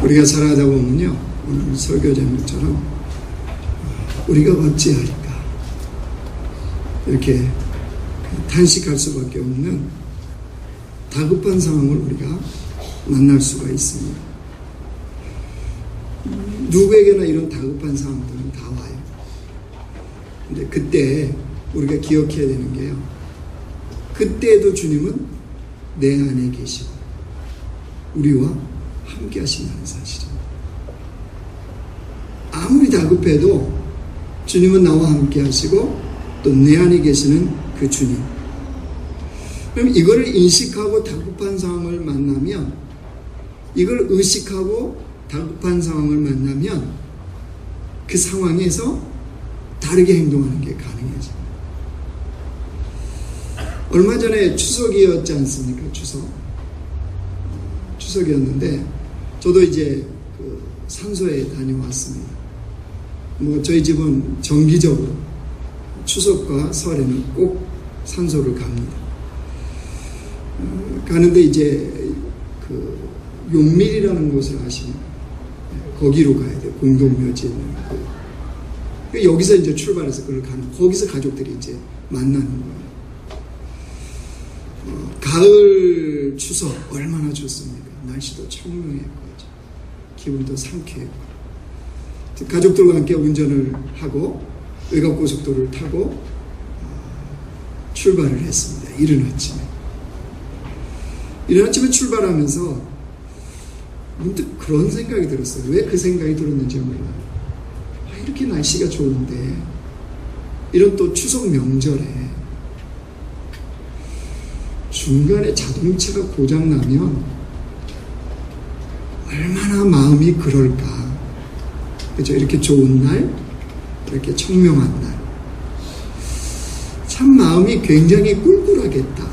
우리가 살아가다 보면요, 오늘 설교 제목처럼 우리가 어찌할까 이렇게 탄식할 수밖에 없는 다급한 상황을 우리가 만날 수가 있습니다. 누구에게나 이런 다급한 상황들은 다 와요. 근데 그때 우리가 기억해야 되는 게요, 그때도 주님은 내 안에 계시고 우리와 함께 하신다는 사실입니다. 아무리 다급해도 주님은 나와 함께 하시고 또 내 안에 계시는 그 주님. 그럼 이거를 인식하고 다급한 상황을 만나면, 이걸 의식하고 다급한 상황을 만나면 그 상황에서 다르게 행동하는 게 가능해져요. 얼마 전에 추석이었지 않습니까? 추석이었는데 저도 이제 그 산소에 다녀왔습니다. 뭐 저희 집은 정기적으로 추석과 설에는 꼭 산소를 갑니다. 가는데 이제 그 용밀이라는 곳을 아십니까? 거기로 가야 돼요. 공동묘지에 있는 그. 여기서 이제 출발해서 그걸 가는, 거기서 가족들이 이제 만나는 거예요. 가을 추석 얼마나 좋습니까? 날씨도 청명했고 기분도 상쾌했고, 가족들과 함께 운전을 하고 외곽고속도로를 타고 출발을 했습니다. 이른 아침에 출발하면서 문득 그런 생각이 들었어요. 왜 그 생각이 들었는지 몰라요. 이렇게 날씨가 좋은데, 이런 또 추석 명절에 중간에 자동차가 고장나면 얼마나 마음이 그럴까. 그렇죠? 이렇게 좋은 날, 이렇게 청명한 날, 참 마음이 굉장히 꿀꿀하겠다,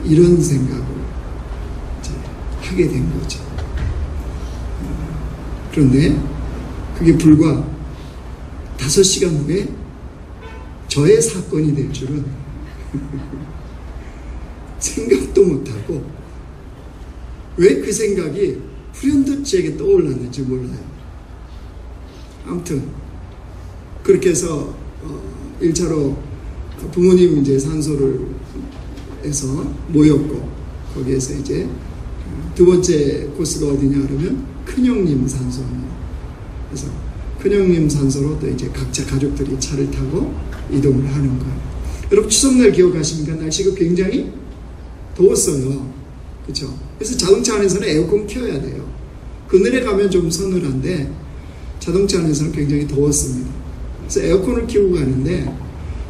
이런 생각을 하게 된 거죠. 그런데 그게 불과 5시간 후에 저의 사건이 될 줄은 생각도 못하고, 왜 그 생각이 불현듯 제게 떠올랐는지 몰라요. 아무튼 그렇게 해서 1차로 부모님 이제 산소를 해서 모였고, 거기에서 이제 두 번째 코스가 어디냐 그러면 큰형님 산소입니다. 그래서 큰형님 산소로 또 이제 각자 가족들이 차를 타고 이동을 하는 거예요. 여러분 추석날 기억하십니까? 날씨가 굉장히 더웠어요. 그렇죠? 그래서 자동차 안에서는 에어컨 켜야 돼요. 그늘에 가면 좀 서늘한데 자동차 안에서는 굉장히 더웠습니다. 그래서 에어컨을 켜고 가는데,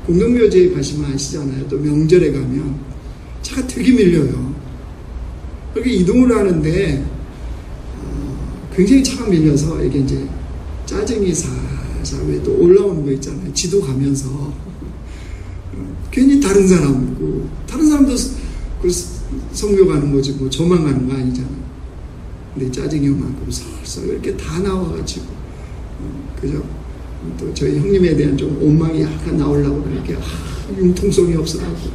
공동묘지에 가시면 아시잖아요. 또 명절에 가면 차가 되게 밀려요. 그렇게 이동을 하는데 굉장히 차가 밀려서 이게 이제 짜증이 살살 왜 또 올라오는 거 있잖아요. 지도 가면서 괜히 다른 사람도 그 성묘 가는 거지 뭐 저만 가는 거 아니잖아요. 근데 짜증이 요만큼 설설 이렇게 다 나와가지고 그죠? 또 저희 형님에 대한 좀 원망이 약간 나오려고 그렇게 융통성이 없어가지고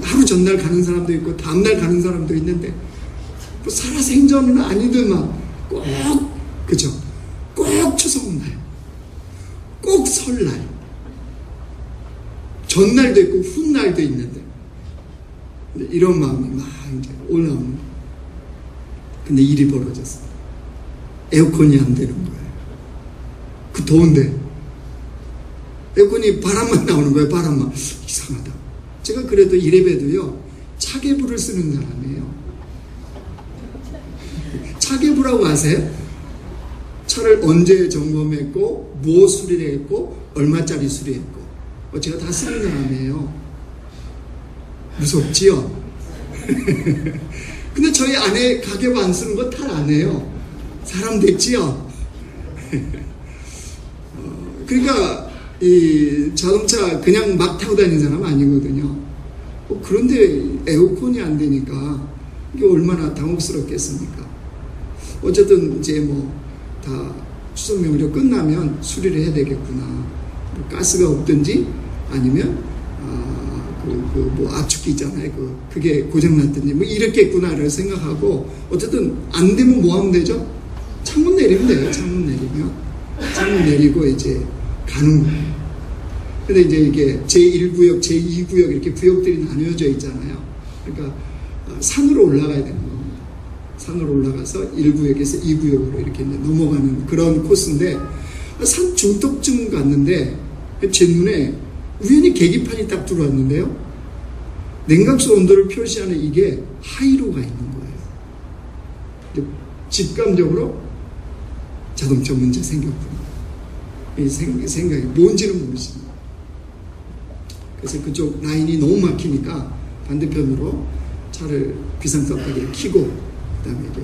하루 전날 가는 사람도 있고 다음날 가는 사람도 있는데, 뭐 살아생전은 아니더만 꼭, 그죠? 꼭 추석날, 꼭 설날, 전날도 있고 훗날도 있는데 이런 마음이 막 이제 올라오는 거예요. 근데 일이 벌어졌어요. 에어컨이 안 되는 거예요. 그 더운데 에어컨이 바람만 나오는 거예요. 바람만. 이상하다. 제가 그래도 이래봬도요 차계부를 쓰는 사람이에요. 차계부라고 아세요? 차를 언제 점검했고 뭐 수리를 했고 얼마짜리 수리했고 제가 다 쓰는 사람이에요. 무섭지요? 근데 저희 아내 가계부 안 쓰는 거 탈 안 해요. 사람 됐지요? 그러니까 이 자동차 그냥 막 타고 다니는 사람 아니거든요. 그런데 에어컨이 안 되니까 이게 얼마나 당혹스럽겠습니까? 어쨌든 이제 뭐 다 추석 명절 끝나면 수리를 해야 되겠구나. 가스가 없든지 아니면 그 뭐 압축기 있잖아요. 그게 고장났든지 뭐 이랬겠구나를 생각하고 어쨌든 안 되면 뭐 하면 되죠? 창문 내리면 돼요. 창문 내리고 이제 가는 거예요. 근데 이제 이게 제1구역, 제2구역 이렇게 구역들이 나뉘어져 있잖아요. 그러니까 산으로 올라가야 되는 겁니다. 산으로 올라가서 1구역에서 2구역으로 이렇게 넘어가는 그런 코스인데 산 중턱쯤 갔는데 제 눈에 우연히 계기판이 딱 들어왔는데요. 냉각수 온도를 표시하는 이게 하이로가 있는 거예요. 직감적으로 자동차 문제 생겼구나. 이 생각이 뭔지는 모르지만. 그래서 그쪽 라인이 너무 막히니까 반대편으로 차를 비상깜빡이를 켜고 그 다음에 이제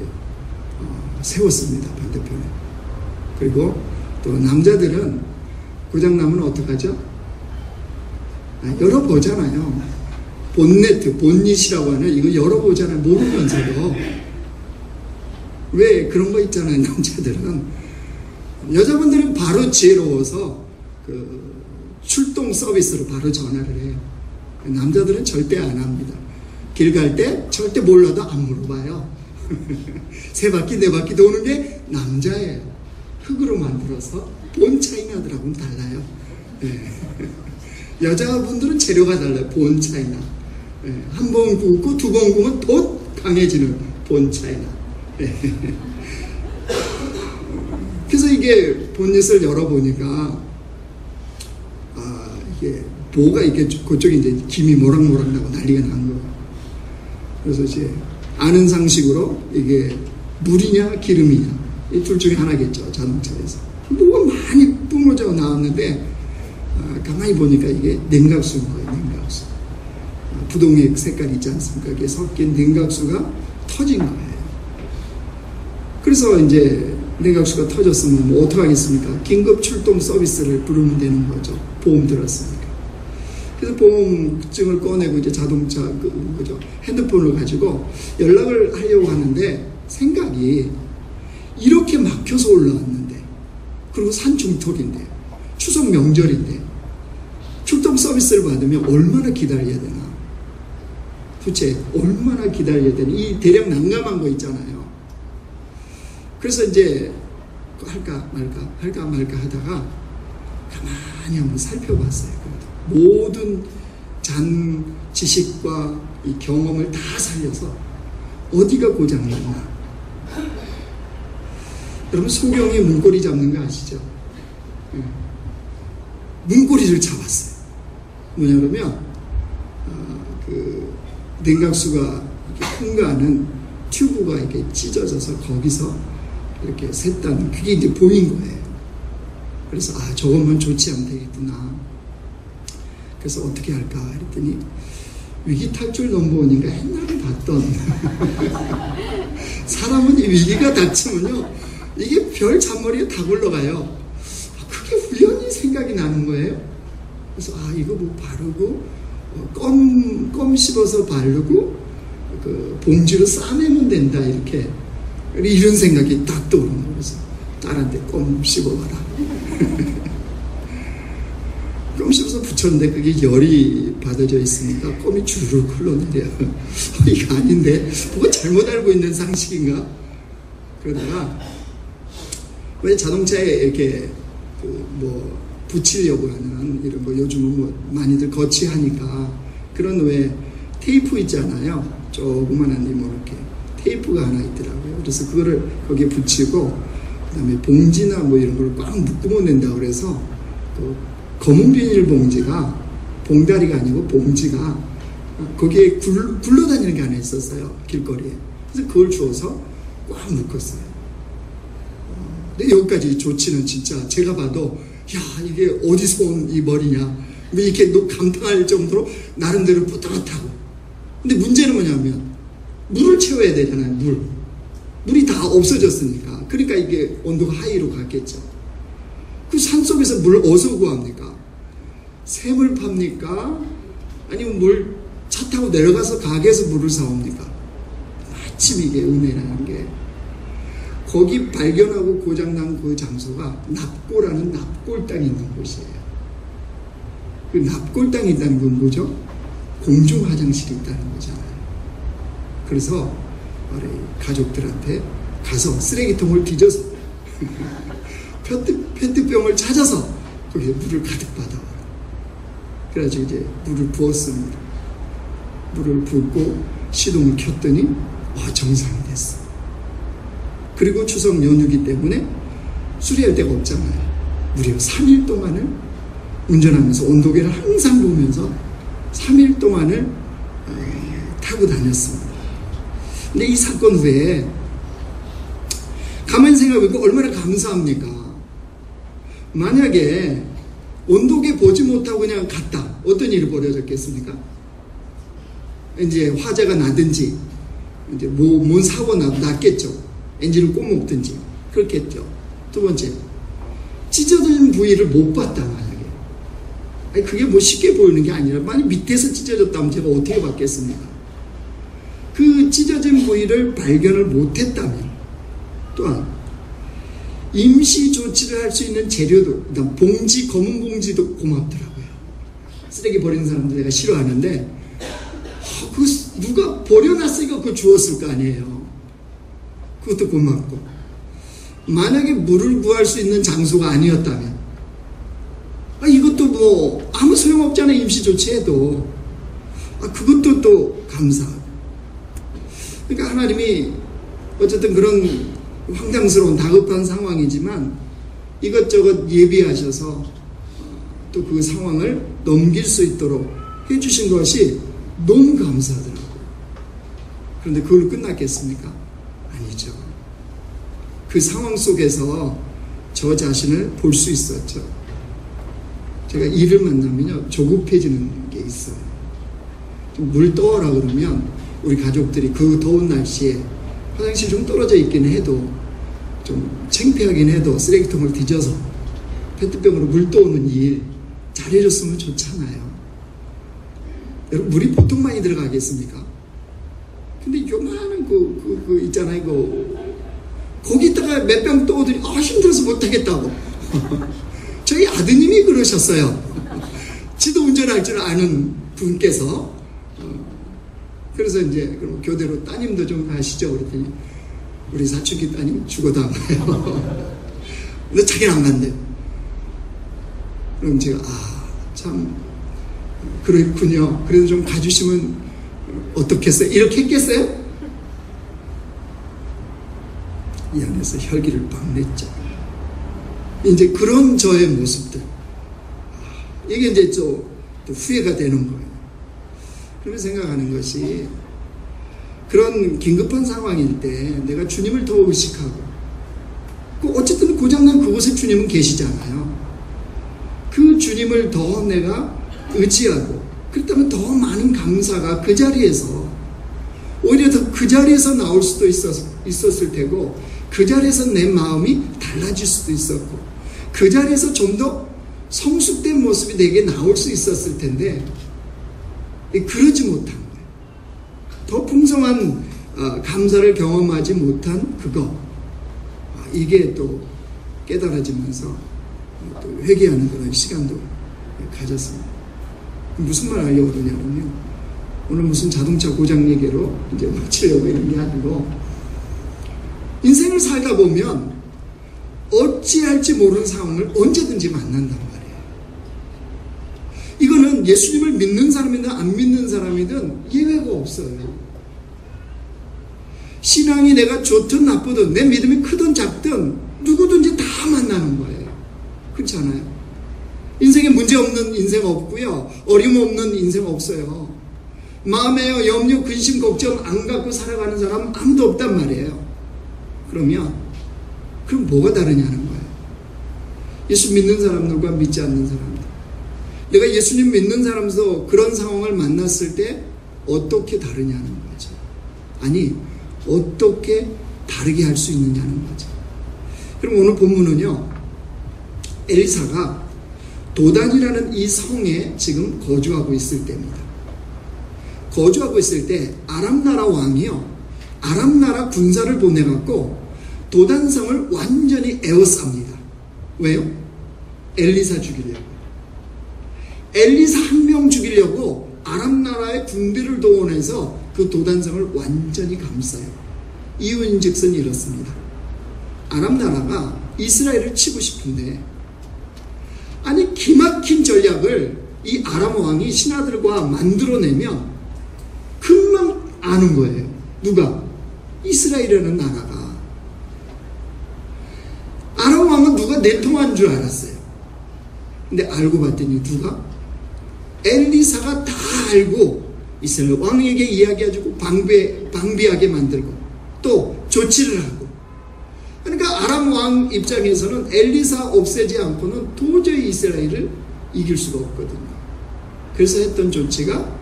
세웠습니다. 반대편에. 그리고 또 남자들은 고장나면 어떡하죠? 열어보잖아요. 본닛이라고 하는 이거 열어보잖아요. 모르면서도. 왜 그런 거 있잖아요. 남자들은. 여자분들은 바로 지혜로워서 출동 서비스로 바로 전화를 해요. 남자들은 절대 안 합니다. 길 갈 때 절대 몰라도 안 물어봐요. 세 바퀴, 네 바퀴 도는 게 남자예요. 흙으로 만들어서 본 차이나들하고는 달라요. 네. 여자분들은 재료가 달라요. 본 차이나. 네. 한 번 굽고 두 번 구우면 더 강해지는 본 차이나. 네. 그래서 이게 본닛을 열어보니까 이게 뭐가 이게 그쪽에 이제 김이 모락모락 나고 난리가 난 거예요. 그래서 이제 아는 상식으로 이게 물이냐 기름이냐 이 둘 중에 하나겠죠. 자동차에서 뭐가 많이 뿜어져 나왔는데 가만히 보니까 이게 냉각수인 거예요. 냉각수. 부동액 색깔 있지 않습니까? 이게 섞인 냉각수가 터진 거예요. 그래서 이제 냉각수가 터졌으면 뭐 어떡하겠습니까? 긴급 출동 서비스를 부르면 되는 거죠. 보험 들었으니까. 그래서 보험증을 꺼내고 이제 자동차 핸드폰을 가지고 연락을 하려고 하는데 생각이 이렇게 막혀서 올라왔는데 그리고 산 중턱인데 추석 명절인데 출동 서비스를 받으면 얼마나 기다려야 되나? 도대체 얼마나 기다려야 되나? 이 대략 난감한 거 있잖아요. 그래서 이제 할까 말까 하다가 가만히 한번 살펴봤어요. 모든 잔 지식과 이 경험을 다 살려서 어디가 고장났나. 여러분 소경이 문고리 잡는 거 아시죠? 문고리를 잡았어요. 뭐냐면 냉각수가 통과하는 튜브가 이렇게 찢어져서 거기서 이렇게 샜다는 그게 이제 보인 거예요. 그래서 저거면 좋지 않면 되겠구나. 그래서 어떻게 할까 했더니 위기탈출 넘버원인가 옛날에 봤던 사람은 이 위기가 닥치면요 이게 별 잔머리에 다 굴러가요. 그게 우연히 생각이 나는 거예요. 그래서 이거 뭐 바르고 껌 씹어서 바르고 봉지로 싸매면 된다 이렇게 이런 생각이 딱 떠오르는 거예요. 그래서 딸한테 껌 씹어봐라. 껌 씹어서 붙였는데 그게 열이 받아져 있으니까 껌이 주르륵 흘러내려. 이거 아닌데 뭐가 잘못 알고 있는 상식인가? 그러다가 왜 자동차에 이렇게 뭐 붙이려고 하는 이런 거 요즘은 뭐 많이들 거치하니까 그런 왜 테이프 있잖아요. 조그만한 뭐 이렇게 테이프가 하나 있더라고요. 그래서 그거를 거기에 붙이고 그다음에 봉지나 뭐 이런 걸 꽉 묶으면 된다고 그래서 검은 비닐 봉지가 봉다리가 아니고 봉지가 거기에 굴러다니는 게 하나 있었어요. 길거리에. 그래서 그걸 주워서 꽉 묶었어요. 근데 여기까지 좋지는 진짜 제가 봐도 야 이게 어디서 온 이 머리냐 이렇게 감탄할 정도로 나름대로 뿌듯하고. 근데 문제는 뭐냐면 물을 채워야 되잖아요. 물이 다 없어졌으니까. 그러니까 이게 온도가 하이로 갔겠죠. 그 산속에서 물 어디서 구합니까? 샘을 팝니까? 아니면 차 타고 내려가서 가게에서 물을 사옵니까? 마침 이게 은혜라는 게 거기 발견하고 고장난 그 장소가 납골라는 납골 땅이 있는 곳이에요. 그 납골 땅이 있다는 건 뭐죠? 공중 화장실이 있다는 거잖아요. 그래서 우리 가족들한테 가서 쓰레기통을 뒤져서 페트병을 찾아서 거기에 물을 가득 받아와라. 그래가지고 이제 물을 부었습니다. 물을 붓고 시동을 켰더니 정상이 됐어. 그리고 추석 연휴기 때문에 수리할 데가 없잖아요. 무려 3일 동안을 운전하면서 온도계를 항상 보면서 3일 동안을 타고 다녔습니다. 근데 이 사건 후에 가만히 생각해보니까 얼마나 감사합니까? 만약에 온도계 보지 못하고 그냥 갔다, 어떤 일이 벌어졌겠습니까? 이제 화재가 나든지 이제 뭔 사고 났겠죠. 엔진을 꼬먹든지 그렇겠죠. 두 번째, 찢어진 부위를 못 봤다. 만약에 그게 뭐 쉽게 보이는 게 아니라 만약 밑에서 찢어졌다면 제가 어떻게 봤겠습니까? 그 찢어진 부위를 발견을 못했다면, 또한 임시 조치를 할 수 있는 재료도, 일단 봉지, 검은 봉지도 고맙더라고요. 쓰레기 버리는 사람들 내가 싫어하는데 그 누가 버려놨으니까 그거 주웠을 거 아니에요. 그것도 고맙고, 만약에 물을 구할 수 있는 장소가 아니었다면 이것도 뭐 아무 소용없잖아요. 임시 조치해도 그것도 또 감사하고. 그러니까 하나님이 어쨌든 그런 황당스러운 다급한 상황이지만 이것저것 예비하셔서 또 그 상황을 넘길 수 있도록 해주신 것이 너무 감사하더라고요. 그런데 그걸로 끝났겠습니까? 아니죠. 그 상황 속에서 저 자신을 볼 수 있었죠. 제가 이를 만나면요, 조급해지는 게 있어요. 좀 물 떠오라 그러면 우리 가족들이 그 더운 날씨에 화장실 좀 떨어져 있긴 해도 좀 창피하긴 해도 쓰레기통을 뒤져서 페트병으로 물 떠오는 일 잘해줬으면 좋잖아요. 여러분, 물이 보통 많이 들어가겠습니까? 근데 요만한 그 있잖아요. 거기다가 몇 병 떠오더니 힘들어서 못하겠다고. 저희 아드님이 그러셨어요. 지도 운전할 줄 아는 분께서. 그래서 이제 그럼 교대로 따님도 좀 가시죠 그랬더니 우리 사춘기 따님 죽어도 안 가요. 근데 자기는 안 간대요. 그럼 제가 참 그렇군요. 그래도 좀 가주시면 어떻겠어요? 이렇게 했겠어요? 이 안에서 혈기를 빡 냈죠. 이제 그런 저의 모습들, 이게 이제 또 후회가 되는 거예요. 그러면 생각하는 것이, 그런 긴급한 상황일 때 내가 주님을 더 의식하고, 어쨌든 고장난 그곳에 주님은 계시잖아요. 그 주님을 더 내가 의지하고, 그렇다면 더 많은 감사가 그 자리에서, 오히려 더 그 자리에서 나올 수도 있었을 테고, 그 자리에서 내 마음이 달라질 수도 있었고, 그 자리에서 좀 더 성숙된 모습이 내게 나올 수 있었을 텐데, 그러지 못한 거예요. 더 풍성한 감사를 경험하지 못한 그거, 이게 또 깨달아지면서 또 회개하는 그런 시간도 가졌습니다. 무슨 말 하려고 그러냐면요, 오늘 무슨 자동차 고장 얘기로 이제 마치려고 이런 게 아니고, 인생을 살다 보면 어찌할지 모르는 상황을 언제든지 만난단 말이에요. 이거는 예수님을 믿는 사람이든 안 믿는 사람이든 예외가 없어요. 신앙이 내가 좋든 나쁘든, 내 믿음이 크든 작든 누구든지 다 만나는 거예요. 그렇지 않아요? 인생에 문제 없는 인생 없고요, 어림없는 인생 없어요. 마음에 염려, 근심, 걱정 안 갖고 살아가는 사람 아무도 없단 말이에요. 그럼 뭐가 다르냐는 거예요. 예수 믿는 사람들과 믿지 않는 사람들, 내가 예수님 믿는 사람도 그런 상황을 만났을 때 어떻게 다르냐는 거죠. 아니, 어떻게 다르게 할 수 있느냐는 거죠. 그럼 오늘 본문은요, 엘리사가 도단이라는 이 성에 지금 거주하고 있을 때입니다. 거주하고 있을 때 아람 나라 왕이요, 아람 나라 군사를 보내갖고 도단성을 완전히 에워쌉니다. 왜요? 엘리사 죽이려고. 엘리사 한 명 죽이려고 아람 나라의 군대를 동원해서 그 도단성을 완전히 감싸요. 이유인즉슨 이렇습니다. 아람 나라가 이스라엘을 치고 싶은데, 아니 기막힌 전략을 이 아람 왕이 신하들과 만들어내면 금방 아는 거예요. 누가? 이스라엘이라는 나라가. 아람 왕은 누가 내통한 줄 알았어요. 근데 알고 봤더니 누가? 엘리사가 다 알고 이스라엘 왕에게 이야기해주고 방비하게 만들고 또 조치를 하고. 그러니까 아람 왕 입장에서는 엘리사 없애지 않고는 도저히 이스라엘을 이길 수가 없거든요. 그래서 했던 조치가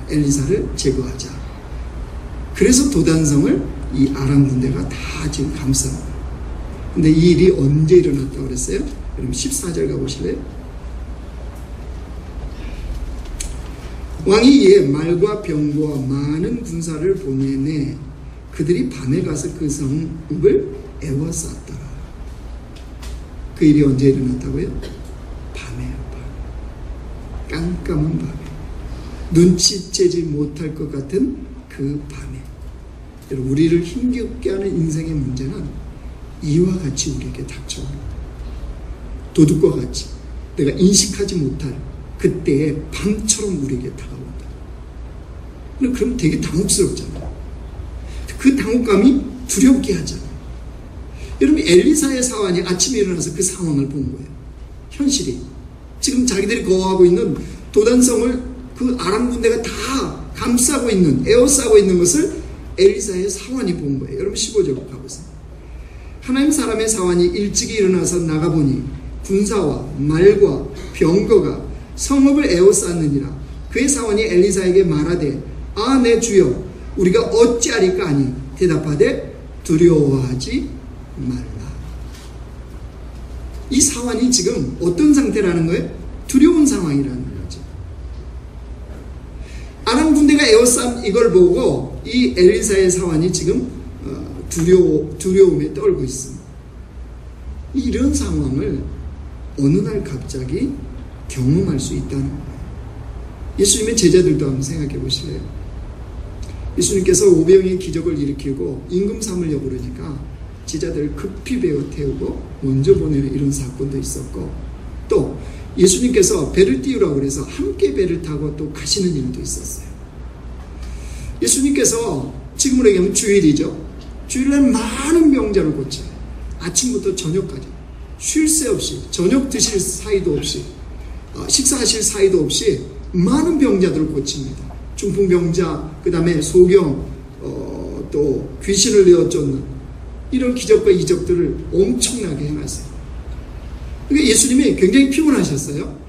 엘리사를 제거하자. 그래서 도단성을 이 아람 군대가 다 지금 감싸는. 근데 이 일이 언제 일어났다고 그랬어요? 여러분 14절 가보실래요? 왕이 이에 말과 병거와 많은 군사를 보내내 그들이 밤에 가서 그 성읍을 에워쌌더라. 그 일이 언제 일어났다고요? 밤에요. 밤. 깜깜한 밤에. 눈치채지 못할 것 같은 그 밤에. 여러분, 우리를 힘겹게 하는 인생의 문제는 이와 같이 우리에게 닥쳐옵니다. 도둑과 같이 내가 인식하지 못할 그때의 밤처럼 우리에게 다가온다. 그럼 되게 당혹스럽잖아요. 그 당혹감이 두렵게 하잖아요. 여러분, 엘리사의 사환이 아침에 일어나서 그 상황을 본 거예요. 현실이. 지금 자기들이 거하고 있는 도단성을 그 아람 군대가 다 감싸고 있는, 에워싸고 있는 것을 엘리사의 사환이 본 거예요. 여러분 15절 가보세요. 하나님 사람의 사환이 일찍이 일어나서 나가보니 군사와 말과 병거가 성읍을 에워쌌느니라. 그의 사환이 엘리사에게 말하되 아 내 주여 우리가 어찌하리까 하니 대답하되 두려워하지 말라. 이 사환이 지금 어떤 상태라는 거예요? 두려운 상황이라는 거죠. 아람 군대가 에워싼 이걸 보고 이 엘리사의 사환이 지금 두려움에 떨고 있습니다. 이런 상황을 어느 날 갑자기 경험할 수 있다는 거예요. 예수님의 제자들도 한번 생각해 보실래요? 예수님께서 오병이의 기적을 일으키고 임금 삼으려고 그러니까 제자들을 급히 베어 태우고 먼저 보내는 이런 사건도 있었고, 또 예수님께서 배를 띄우라고 그래서 함께 배를 타고 또 가시는 일도 있었어요. 예수님께서 지금으로 얘기하면 주일이죠. 주일날 많은 병자를 고쳐요. 아침부터 저녁까지 쉴 새 없이, 저녁 드실 사이도 없이, 식사하실 사이도 없이 많은 병자들을 고칩니다. 중풍병자, 그 다음에 소경, 또 귀신을 내어쫓는 이런 기적과 이적들을 엄청나게 행하세요. 그러니까 예수님이 굉장히 피곤하셨어요.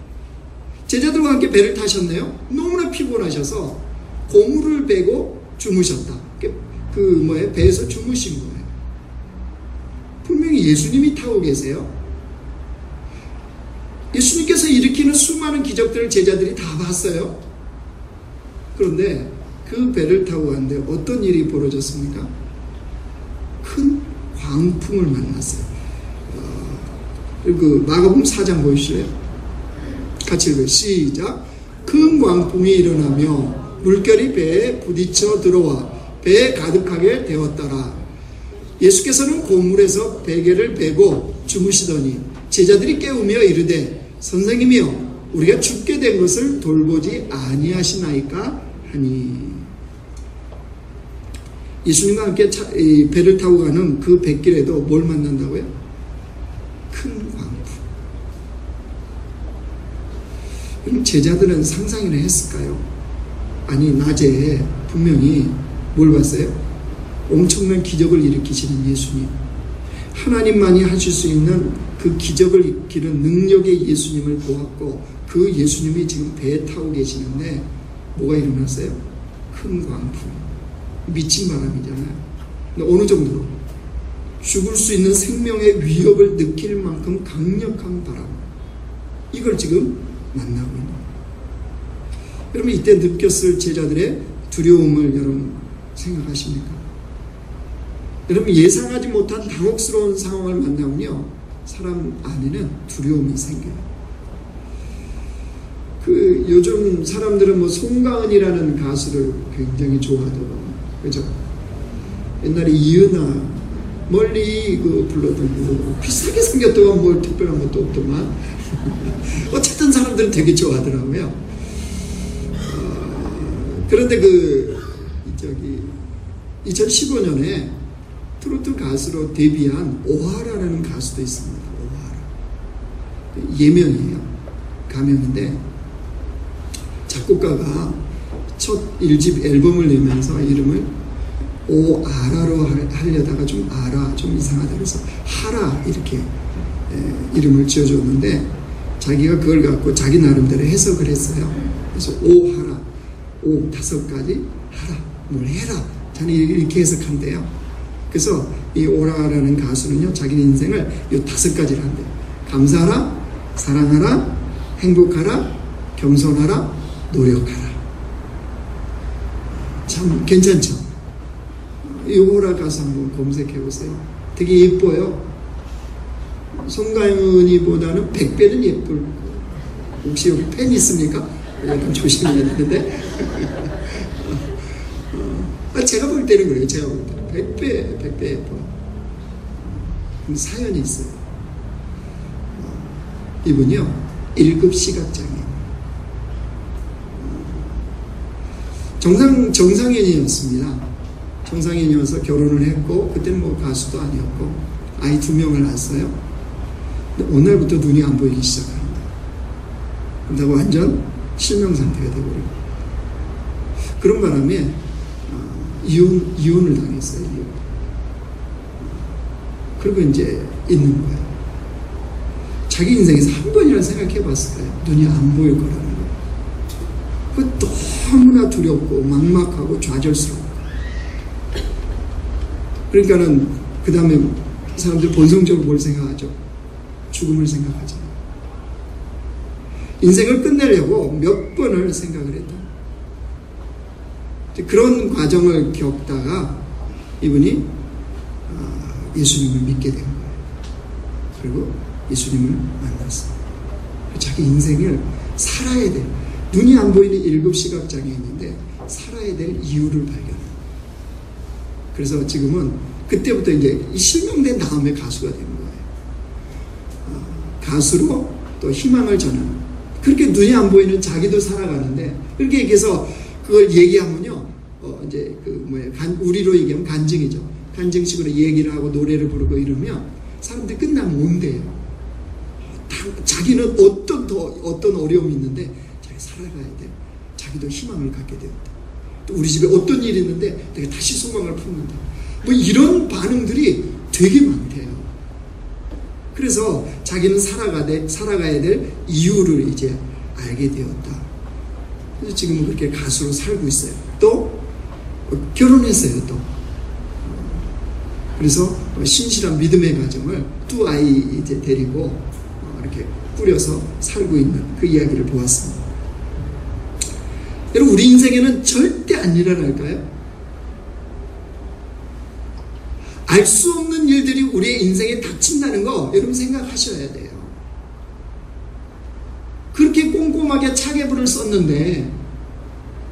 제자들과 함께 배를 타셨네요. 너무나 피곤하셔서 고무를 베고 주무셨다. 배에서 주무신 거예요. 분명히 예수님이 타고 계세요. 예수님께서 일으키는 수많은 기적들을 제자들이 다 봤어요. 그런데 그 배를 타고 갔는데 어떤 일이 벌어졌습니까? 큰 광풍을 만났어요. 그 마가복음 4장 보이실래요? 같이 읽어요. 시작. 큰 광풍이 일어나며 물결이 배에 부딪혀 들어와 배에 가득하게 되었더라. 예수께서는 고물에서 베개를 베고 주무시더니 제자들이 깨우며 이르되 선생님이여 우리가 죽게 된 것을 돌보지 아니하시나이까 하니. 예수님과 함께 배를 타고 가는 그 뱃길에도 뭘 만난다고요? 큰 광풍. 그럼 제자들은 상상이나 했을까요? 아니 낮에 분명히 뭘 봤어요? 엄청난 기적을 일으키시는 예수님, 하나님만이 하실 수 있는 그 기적을 일으키는 능력의 예수님을 보았고, 그 예수님이 지금 배에 타고 계시는데 뭐가 일어났어요? 큰 광풍, 미친 바람이잖아요. 근데 어느 정도로? 죽을 수 있는 생명의 위협을 느낄 만큼 강력한 바람, 이걸 지금 만나고 있는 거예요. 여러분 이때 느꼈을 제자들의 두려움을 여러분 생각하십니까? 여러분 예상하지 못한 당혹스러운 상황을 만나면요 사람 안에는 두려움이 생겨요. 그 요즘 사람들은 뭐 송가은이라는 가수를 굉장히 좋아하더라고요. 그죠? 옛날에 이은아 멀리 그 불러들고 비슷하게 생겼더만 뭘 특별한 것도 없더만 어쨌든 사람들은 되게 좋아하더라고요. 그런데 2015년에 트로트 가수로 데뷔한 오하라라는 가수도 있습니다. 오하라. 예명이에요. 가명인데 작곡가가 첫 1집 앨범을 내면서 이름을 오아라로 하려다가 좀 이상하다 그래서 하라 이렇게 이름을 지어줬는데 자기가 그걸 갖고 자기 나름대로 해석을 했어요. 그래서 오하라, 오 5가지 하라, 뭘 해라 자는 이렇게 해석한대요. 그래서 이 오라라는 가수는요 자기 인생을 이 5가지를 한대요. 감사하라, 사랑하라, 행복하라, 겸손하라, 노력하라. 참 괜찮죠? 이 오라 가수 한번 검색해보세요. 되게 예뻐요. 송가인이보다는 100배는 예쁠. 혹시 여기 팬 있습니까? 약간 조심해야 되는데. 제가 볼 때는 그래요. 제가 볼 때는 100배 예뻐요. 사연이 있어요. 이분이요 1급 시각장애인. 정상인이었습니다. 정상인이어서 결혼을 했고 그때는 뭐 가수도 아니었고 아이 2명을 낳았어요. 근데 어느 날부터 눈이 안 보이기 시작하는 거예요. 그런다고 완전 실명 상태가 되어버리고 그런 바람에 이혼을 당했어요. 이혼. 그리고 이제 있는 거예요. 자기 인생에서 한 번이라도 생각해 봤을까요? 눈이 안 보일 거라는 거. 그 너무나 두렵고 막막하고 좌절스러워. 그러니까는 그 다음에 사람들 본성적으로 뭘 생각하죠? 죽음을 생각하죠. 인생을 끝내려고 몇 번을 생각을 했다. 그런 과정을 겪다가 이분이 예수님을 믿게 된 거예요. 그리고 예수님을 만났어요. 자기 인생을 살아야 될, 눈이 안 보이는 1급 시각장애인인데 살아야 될 이유를 발견해요. 그래서 지금은 그때부터 이제 실명된 다음에 가수가 된 거예요. 가수로 또 희망을 전하는. 그렇게 눈이 안 보이는 자기도 살아가는데 그렇게 얘기해서 그걸 얘기하면요, 이제 우리로 얘기하면 간증이죠. 간증식으로 얘기를 하고 노래를 부르고 이러면 사람들이 끝나면 온대요. 자기는 어떤 어려움이 있는데 자기 살아가야 돼. 자기도 희망을 갖게 되었다. 또 우리 집에 어떤 일이 있는데 내가 다시 소망을 품는다. 뭐 이런 반응들이 되게 많대요. 그래서 자기는 살아가야 될 이유를 이제 알게 되었다. 그래서 지금은 그렇게 가수로 살고 있어요. 또 결혼했어요. 또 그래서 신실한 믿음의 가정을 2아이 이제 데리고 이렇게 꾸려서 살고 있는 그 이야기를 보았습니다. 여러분, 우리 인생에는 절대 안 일어날까요? 알 수 없는 일들이 우리의 인생에 닥친다는 거 여러분 생각하셔야 돼요. 그렇게 꼼꼼하게 차계부를 썼는데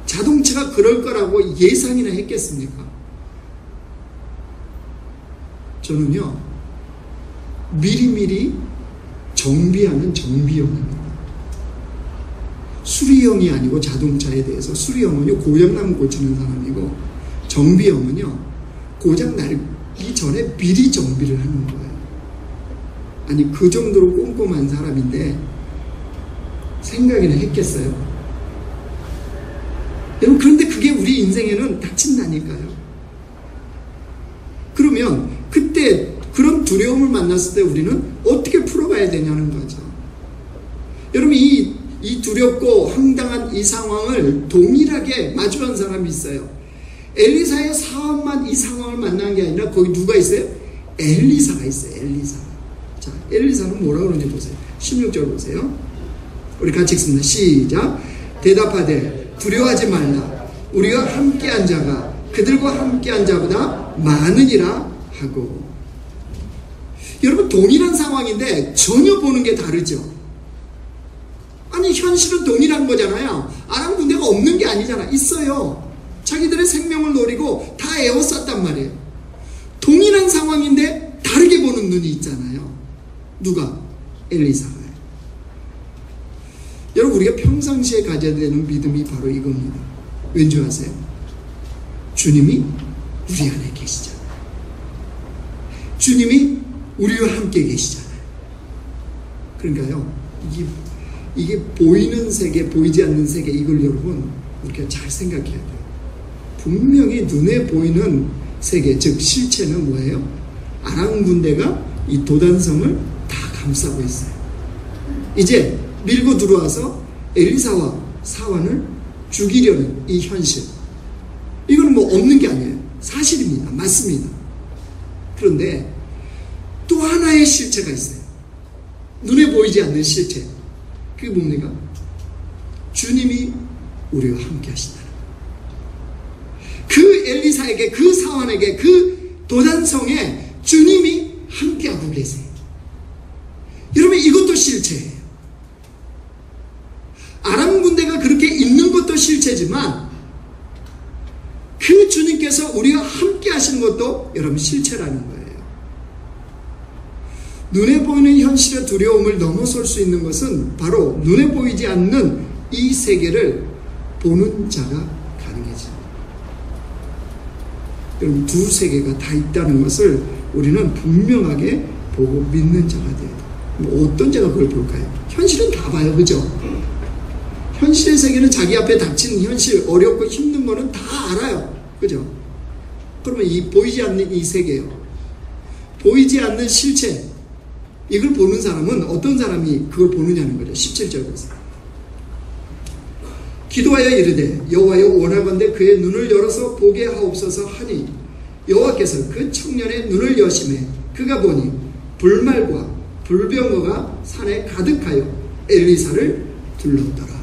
자동차가 그럴 거라고 예상이나 했겠습니까? 저는요, 미리미리 정비하는 정비용입니다. 수리형이 아니고 자동차에 대해서 수리형은요 고장나면 고치는 사람이고 정비형은요 고장 나기 전에 미리 정비를 하는 거예요. 아니 그 정도로 꼼꼼한 사람인데 생각이나 했겠어요? 여러분, 그런데 그게 우리 인생에는 닥친다니까요. 그러면 그때 그런 두려움을 만났을 때 우리는 어떻게 풀어가야 되냐는 거죠. 여러분, 이 두렵고 황당한 이 상황을 동일하게 마주한 사람이 있어요. 엘리사의 사업만 이 상황을 만난 게 아니라 거기 누가 있어요? 엘리사가 있어요. 엘리사. 자, 엘리사는 뭐라고 그러는지 보세요. 16절 보세요. 우리 같이 읽습니다. 시작. 대답하되 두려워하지 말라. 우리가 함께한 자가 그들과 함께한 자보다 많으니라 하고. 여러분, 동일한 상황인데 전혀 보는 게 다르죠. 아니 현실은 동일한 거잖아요. 아람 군대가 없는 게 아니잖아. 있어요. 자기들의 생명을 노리고 다 에워쌌단 말이에요. 동일한 상황인데 다르게 보는 눈이 있잖아요. 누가? 엘리사가요. 여러분, 우리가 평상시에 가져야 되는 믿음이 바로 이겁니다. 왠지 아세요? 주님이 우리 안에 계시잖아요. 주님이 우리와 함께 계시잖아요. 그러니까요, 이게 보이는 세계, 보이지 않는 세계, 이걸 여러분 우리가 잘 생각해야 돼요. 분명히 눈에 보이는 세계, 즉 실체는 뭐예요? 아람 군대가 이 도단성을 다 감싸고 있어요. 이제 밀고 들어와서 엘리사와 사환을 죽이려는 이 현실, 이거는 뭐 없는 게 아니에요. 사실입니다. 맞습니다. 그런데 또 하나의 실체가 있어요. 눈에 보이지 않는 실체. 그게 뭡니까? 주님이 우리와 함께 하신다. 그 엘리사에게, 그 사환에게, 그 도단성에 주님이 함께하고 계세요. 여러분, 이것도 실체예요. 아람 군대가 그렇게 있는 것도 실체지만 그 주님께서 우리와 함께 하시는 것도 여러분 실체라는 거예요. 눈에 보이는 현실의 두려움을 넘어설 수 있는 것은 바로 눈에 보이지 않는 이 세계를 보는 자가 가능해집니다. 여러분, 두 세계가 다 있다는 것을 우리는 분명하게 보고 믿는 자가 돼야 돼요. 뭐 어떤 자가 그걸 볼까요? 현실은 다 봐요. 그죠? 현실의 세계는 자기 앞에 닥친 현실, 어렵고 힘든 거는 다 알아요. 그죠? 그러면 이 보이지 않는 이 세계요, 보이지 않는 실체, 이걸 보는 사람은 어떤 사람이 그걸 보느냐는 거죠. 17절에서 기도하여 이르되 여호와여, 원하건대 그의 눈을 열어서 보게 하옵소서 하니 여호와께서 그 청년의 눈을 여심해 그가 보니 불말과 불병거가 산에 가득하여 엘리사를 둘렀더라.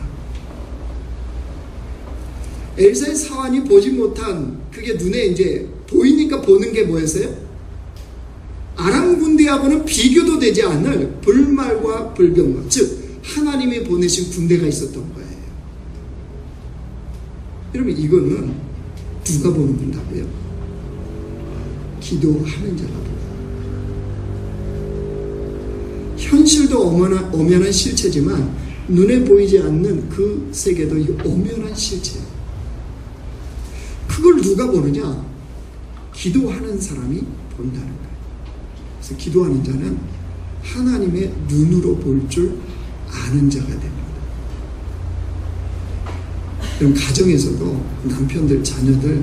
엘리사의 사환이 보지 못한, 그게 눈에 이제 보이니까 보는 게 뭐였어요? 아람 군대하고는 비교도 되지 않을 불말과 불병거, 즉 하나님이 보내신 군대가 있었던 거예요. 여러분, 이거는 누가 보는 건다고요? 기도하는 자가 보는. 현실도 엄연한 실체지만 눈에 보이지 않는 그 세계도 엄연한 실체예요. 그걸 누가 보느냐? 기도하는 사람이 본다는 거예요. 그래서 기도하는 자는 하나님의 눈으로 볼 줄 아는 자가 됩니다. 그럼 가정에서도 남편들, 자녀들,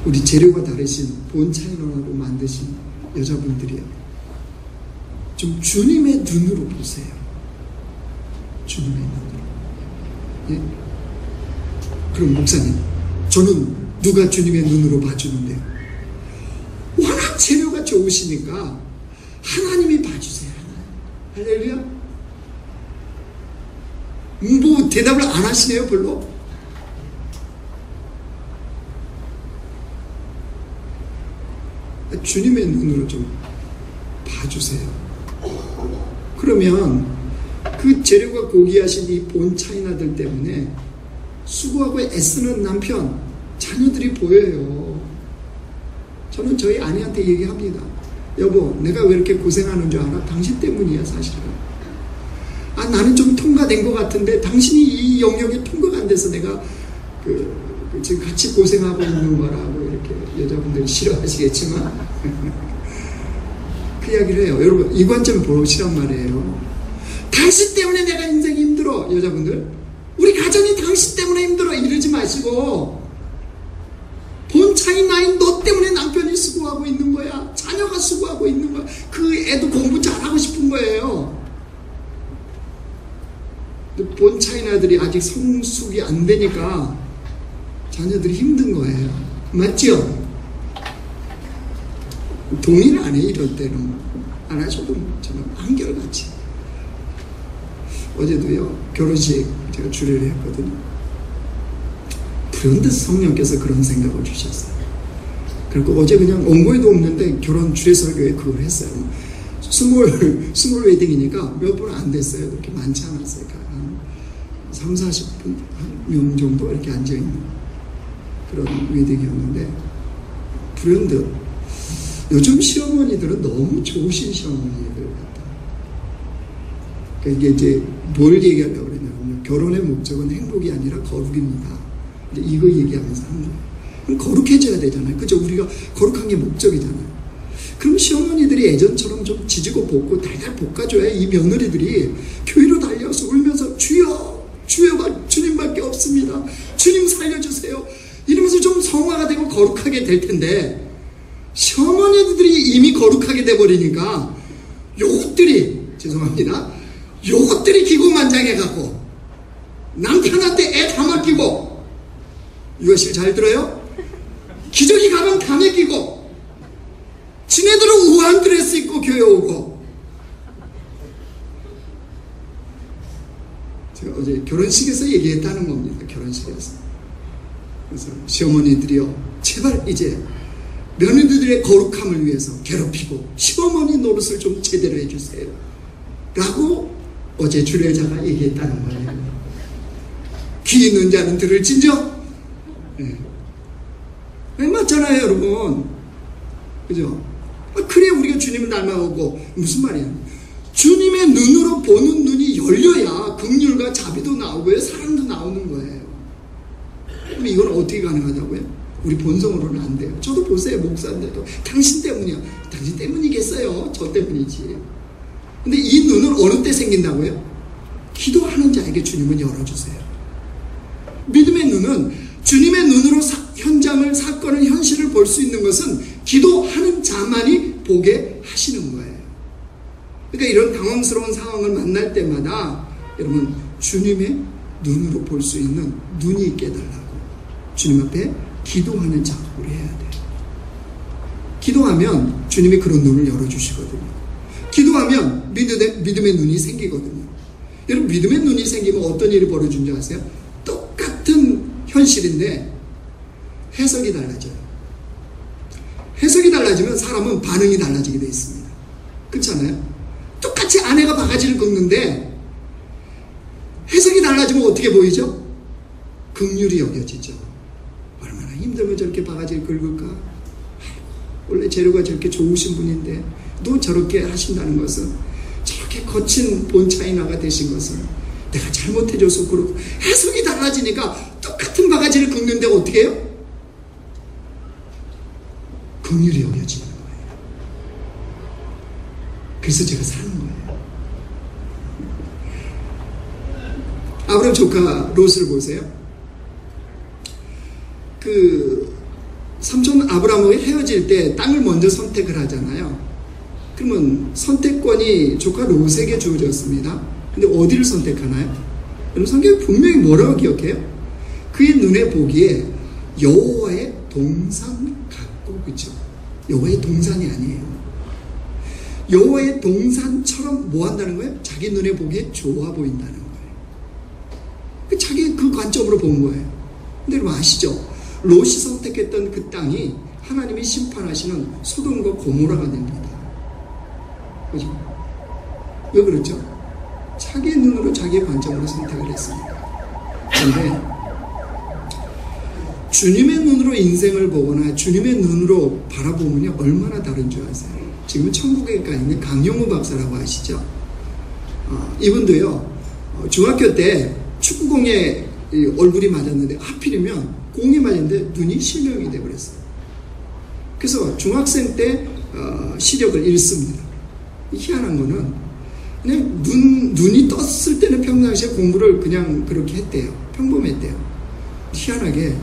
우리 재료가 다르신 본차이너로 만드신 여자분들이요, 좀 주님의 눈으로 보세요. 주님의 눈으로. 예? 그럼 목사님, 저는 누가 주님의 눈으로 봐주는데요? 워낙 재료가 좋으시니까 하나님이 봐주세요. 할렐루야. 뭐 대답을 안 하시네요, 별로. 주님의 눈으로 좀 봐주세요. 그러면 그 재료가 고귀하신 이 본 차이나들 때문에 수고하고 애쓰는 남편, 자녀들이 보여요. 저는 저희 아내한테 얘기합니다. 여보, 내가 왜 이렇게 고생하는 줄 알아? 당신 때문이야, 사실은. 아, 나는 좀 통과된 것 같은데 당신이 이 영역이 통과가 안 돼서 내가 지금 같이 고생하고 있는 거라고 이렇게 여자분들이 싫어하시겠지만 그 이야기를 해요. 여러분, 이 관점을 보시란 말이에요. 당신 때문에 내가 인생이 힘들어. 여자분들, 우리 가정이 당신 때문에 힘들어 이러지 마시고, 본 차이 나인 너 때문에 남편이 수고하고 있는 거야. 자녀가 수고하고 있는 거야. 그 애도 공부 잘하고 싶은 거예요. 본 차이나들이 아직 성숙이 안 되니까 자녀들이 힘든 거예요. 맞죠? 동의를 안 해. 이럴 때는 안 하셔도 저는 한결같이. 어제도요, 결혼식 제가 주례를 했거든요. 불현듯 성령께서 그런 생각을 주셨어요. 그리고 어제 그냥 원고에도 없는데 결혼 주례 설교에 그걸 했어요. 스몰 웨딩이니까 몇 분 안 됐어요. 그렇게 많지 않았어요. 3, 40분, 명 정도 이렇게 앉아있는 그런 웨딩이었는데, 불현듯 요즘 시어머니들은 너무 좋으신 시어머니들 같다. 그러니까 이게 이제 뭘 얘기하려고 그러냐면, 결혼의 목적은 행복이 아니라 거룩입니다. 이거 얘기하면서 하는 거예요. 그럼 거룩해져야 되잖아요. 그죠? 우리가 거룩한 게 목적이잖아요. 그럼 시어머니들이 예전처럼 좀 지지고 볶고 달달 볶아줘야 이 며느리들이 교회로 달려서 울면서 주여, 주님밖에 없습니다. 주님 살려주세요. 이러면서 좀 성화가 되고 거룩하게 될 텐데, 시어머니들이 이미 거룩하게 돼버리니까 요것들이, 죄송합니다, 요것들이 기고만장해갖고 남편한테 애 다 맡기고, 유아실 잘 들어요? 기저귀 가방 다 맡기고, 지네들은 우아한 드레스 입고 교회 오고. 제가 어제 결혼식에서 얘기했다는 겁니다. 결혼식에서. 그래서 시어머니들이요, 제발 이제 며느리들의 거룩함을 위해서 괴롭히고 시어머니 노릇을 좀 제대로 해주세요 라고 어제 주례자가 얘기했다는 거예요. 귀 있는 자는 들을진저. 네. 맞잖아요, 여러분. 그죠? 그래 우리가 주님을 닮아오고. 무슨 말이야? 주님의 눈으로 보는 눈이 열려야 긍휼과 자비도 나오고요, 사랑도 나오는 거예요. 그럼 이건 어떻게 가능하냐고요? 우리 본성으로는 안 돼요. 저도 보세요, 목사인데도 당신 때문이야. 당신 때문이겠어요? 저 때문이지. 근데 이 눈은 어느 때 생긴다고요? 기도하는 자에게 주님은 열어주세요. 믿음의 눈은 주님의 눈으로 현장을, 사건을, 현실을 볼 수 있는 것은 기도하는 자만이 보게 하시는 거예요. 그러니까 이런 당황스러운 상황을 만날 때마다 여러분, 주님의 눈으로 볼 수 있는 눈이 있게 해달라고 주님 앞에 기도하는 작업을 해야 돼요. 기도하면 주님이 그런 눈을 열어주시거든요. 기도하면 믿음의 눈이 생기거든요. 여러분, 믿음의 눈이 생기면 어떤 일이 벌어진 줄 아세요? 똑같은 현실인데 해석이 달라져요. 해석이 달라지면 사람은 반응이 달라지게 되어 있습니다. 그렇잖아요? 똑같이 아내가 바가지를 긁는데 해석이 달라지면 어떻게 보이죠? 긍휼이 여겨지죠. 얼마나 힘들면 저렇게 바가지를 긁을까? 아이고, 원래 재료가 저렇게 좋으신 분인데 또 저렇게 하신다는 것은, 저렇게 거친 본차이나가 되신 것은 내가 잘못해줘서 그렇고. 해석이 달라지니까 똑같은 바가지를 긁는데 어떻게 해요? 긍휼이 여겨지는 거예요. 그래서 제가 사는 거예요. 아브라함 조카 롯을 보세요. 그 삼촌 아브라함이 헤어질 때 땅을 먼저 선택을 하잖아요. 그러면 선택권이 조카 롯에게 주어졌습니다. 근데 어디를 선택하나요? 여러분, 성경이 분명히 뭐라고 기억해요? 그의 눈에 보기에 여호와의 동산 같고, 그렇죠? 여호와의 동산이 아니에요. 여호와의 동산처럼 뭐 한다는 거예요? 자기 눈에 보기에 좋아 보인다는 거예요. 자기 그 관점으로 본 거예요. 근데 여러분 아시죠? 롯이 선택했던 그 땅이 하나님이 심판하시는 소돔과 고모라가 됩니다. 그죠? 왜 그렇죠? 자기의 눈으로, 자기의 관점으로 선택을 했습니다. 그런데 주님의 눈으로 인생을 보거나 주님의 눈으로 바라보면요, 얼마나 다른 줄 아세요? 지금 천국에 가 있는 강용우 박사라고 아시죠? 이분도요, 중학교 때 축구공에 얼굴이 맞았는데, 하필이면 공이 맞았는데 눈이 실명이 되어버렸어요. 그래서 중학생 때 시력을 잃습니다. 희한한 거는 그냥 눈이 떴을 때는 평상시에 공부를 그냥 그렇게 했대요. 평범했대요. 희한하게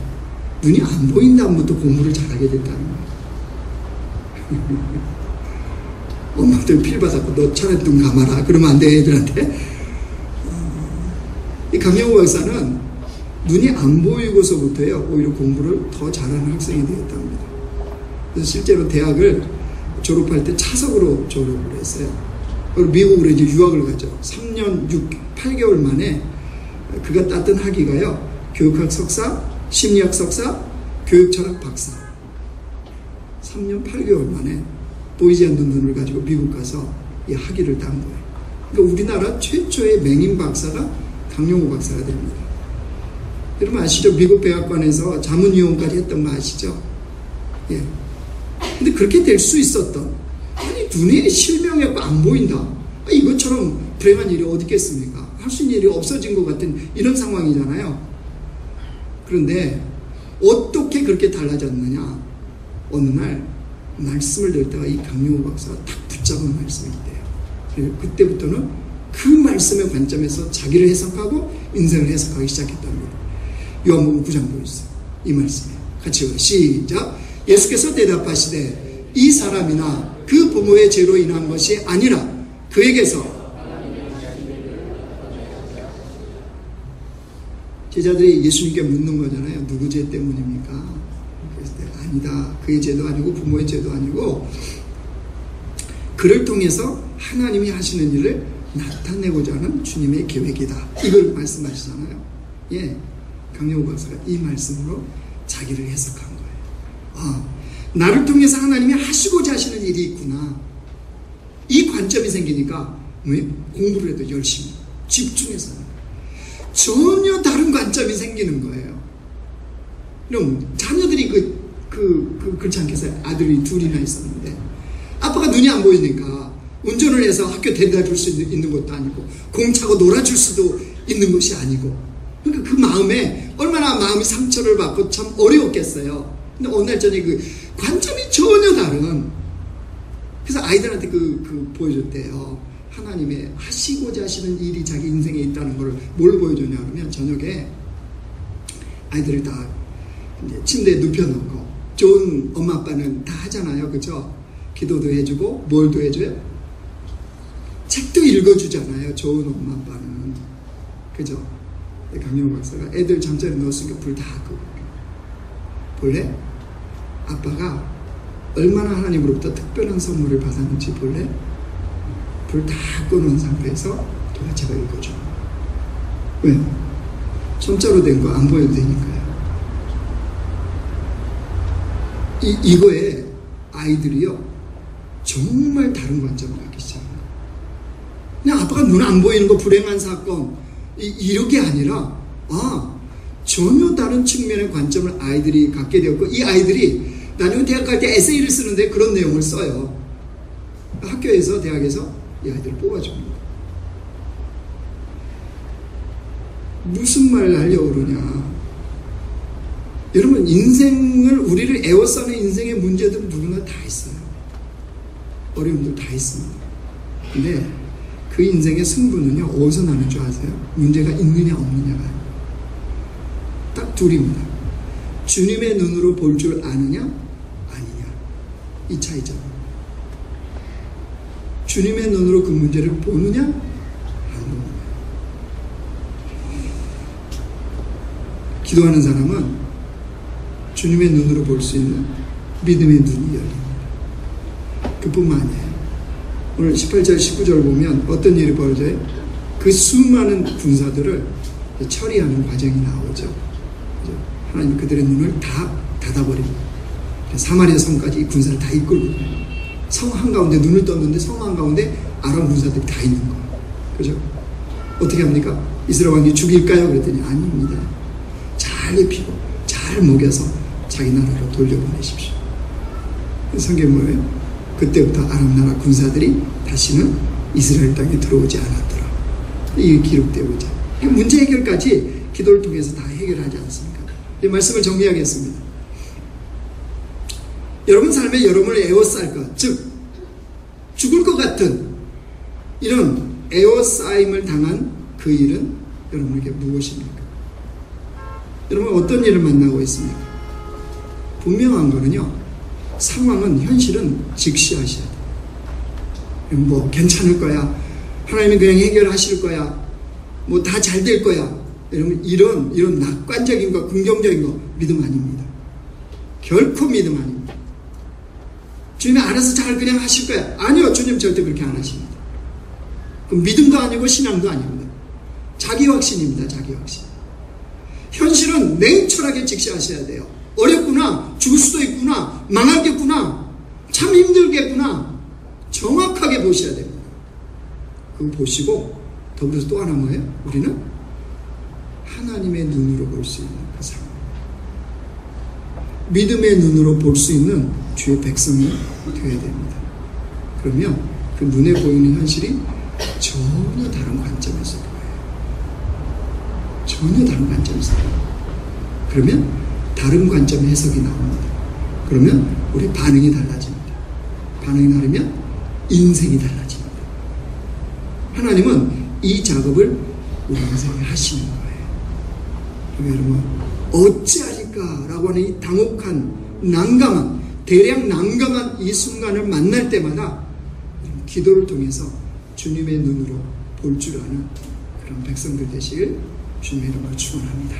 눈이 안 보인 다음부터 공부를 잘하게 됐다는 거예요. 엄마들 필 받았고, 너 차라리 눈 감아라 그러면 안 돼, 애들한테. 이 강영우 박사는 눈이 안 보이고서부터요, 오히려 공부를 더 잘하는 학생이 되었답니다. 그래서 실제로 대학을 졸업할 때 차석으로 졸업을 했어요. 그리고 미국으로 이제 유학을 가죠. 3년 8개월 만에 그가 땄던 학위가요, 교육학 석사, 심리학 석사, 교육철학 박사. 3년 8개월 만에 보이지 않는 눈을 가지고 미국 가서 이 학위를 딴 거예요. 그러니까 우리나라 최초의 맹인 박사가 강용호 박사가 됩니다. 여러분 아시죠? 미국 백악관에서 자문위원까지 했던 거 아시죠? 예. 근데 그렇게 될 수 있었던, 아니 눈에 실명했고 안 보인다, 이것처럼 불행한 일이 어디 있겠습니까? 할 수 있는 일이 없어진 것 같은 이런 상황이잖아요. 그런데 어떻게 그렇게 달라졌느냐? 어느 날 말씀을 들다가 이 강용호 박사가 딱 붙잡은 말씀이 있대요. 그리고 그때부터는 그 말씀의 관점에서 자기를 해석하고 인생을 해석하기 시작했답니다. 요한복음 9장 보여주세요. 이 말씀에 같이 읽어요. 시작. 예수께서 대답하시되 이 사람이나 그 부모의 죄로 인한 것이 아니라 그에게서, 제자들이 예수님께 묻는 거잖아요. 누구 죄 때문입니까? 그래서 아니다. 그의 죄도 아니고 부모의 죄도 아니고 그를 통해서 하나님이 하시는 일을 나타내고자 하는 주님의 계획이다. 이걸 말씀하시잖아요. 예, 강용호 박사가 이 말씀으로 자기를 해석한 거예요. 아, 나를 통해서 하나님이 하시고자 하시는 일이 있구나. 이 관점이 생기니까 공부를 해도 열심히 집중해서 전혀 다른 관점이 생기는 거예요. 그럼 자녀들이 그렇지 않겠어요? 아들이 둘이나 있었는데 아빠가 눈이 안 보이니까 운전을 해서 학교 데려다 줄 수 있는 것도 아니고 공차고 놀아줄 수도 있는 것이 아니고, 그러니까 그 마음에 얼마나 마음이 상처를 받고 참 어려웠겠어요. 근데 어느 날 저녁에 그 관점이 전혀 다른, 그래서 아이들한테 보여줬대요. 하나님의 하시고자 하시는 일이 자기 인생에 있다는 걸 뭘 보여주냐 그러면, 저녁에 아이들을 다 이제 침대에 눕혀놓고, 좋은 엄마 아빠는 다 하잖아요. 그죠? 기도도 해주고 뭘도 해줘요? 책도 읽어주잖아요. 좋은 엄마 아빠는. 그죠? 강용호 박사가 애들 잠자리 넣었으니까 불 다 끄고, 볼래? 아빠가 얼마나 하나님으로부터 특별한 선물을 받았는지 볼래? 불 다 꺼놓은 상태에서 도대체가 읽어줘. 왜? 손자로 된 거 안 보여도 되니까요. 이거에 아이들이요, 정말 다른 관점을 갖기 시작합니다. 그냥 아빠가 눈 안 보이는 거, 불행한 사건, 이렇게 아니라, 전혀 다른 측면의 관점을 아이들이 갖게 되었고, 이 아이들이 나중에 대학 갈 때 에세이를 쓰는데 그런 내용을 써요. 학교에서, 대학에서 이 아이들을 뽑아줍니다. 무슨 말을 하려고 그러냐. 여러분, 인생을, 우리를 에워싸는 인생의 문제들은 누구나 다 있어요. 어려움들 다 있습니다. 근데 그 인생의 승부는요, 어디서 나는 줄 아세요? 문제가 있느냐 없느냐가 딱 둘입니다. 주님의 눈으로 볼 줄 아느냐 아니냐, 이 차이죠. 주님의 눈으로 그 문제를 보느냐 안 보느냐. 기도하는 사람은 주님의 눈으로 볼 수 있는 믿음의 눈이 열립니다. 그뿐만 아니에요. 오늘 18절 19절 보면 어떤 일이 벌어져요? 그 수많은 군사들을 처리하는 과정이 나오죠. 하나님 그들의 눈을 다 닫아버립니다. 사마리아 성까지 이 군사를 다 이끌고, 성 한가운데 눈을 떴는데 성 한가운데 아람 군사들이 다 있는 거예요. 그죠? 어떻게 합니까? 이스라엘 왕이 죽일까요? 그랬더니 아닙니다. 잘 입히고 잘 먹여서 자기 나라로 돌려보내십시오. 성경이 뭐예요? 그때부터 아람 나라 군사들이 다시는 이스라엘 땅에 들어오지 않았더라. 이게 기록되고 있죠. 문제 해결까지 기도를 통해서 다 해결하지 않습니까? 이 말씀을 정리하겠습니다. 여러분 삶에 여러분을 에워쌀 것, 즉 죽을 것 같은 이런 에워싸임을 당한 그 일은 여러분에게 무엇입니까? 여러분 어떤 일을 만나고 있습니까? 분명한 거는요, 상황은, 현실은 직시하셔야 돼요. 뭐 괜찮을 거야, 하나님이 그냥 해결하실 거야, 뭐 다 잘 될 거야, 여러분 이런 낙관적인 거, 긍정적인 거 믿음 아닙니다. 결코 믿음 아닙니다. 주님이 알아서 잘 그냥 하실 거야. 아니요, 주님 절대 그렇게 안 하십니다. 그럼 믿음도 아니고 신앙도 아닙니다. 자기 확신입니다. 자기 확신. 현실은 냉철하게 직시하셔야 돼요. 어렵구나, 죽을 수도 있구나, 망하겠구나, 참 힘들겠구나, 정확하게 보셔야 됩니다. 그거 보시고 더불어서 또 하나 뭐예요? 우리는 하나님의 눈으로 볼 수 있는 그 상황, 믿음의 눈으로 볼 수 있는 주의 백성이 되어야 됩니다. 그러면 그 눈에 보이는 현실이 전혀 다른 관점에서 보여요. 전혀 다른 관점에서 보여요. 그러면 다른 관점의 해석이 나옵니다. 그러면 우리 반응이 달라집니다. 반응이 다르면 인생이 달라집니다. 하나님은 이 작업을 우리 인생에 하시는 거예요. 여러분, 어찌하리까 라고 하는 이 당혹한, 난감한, 대략 난감한 이 순간을 만날 때마다 기도를 통해서 주님의 눈으로 볼 줄 아는 그런 백성들 되시길 주님의 이름으로 축원합니다.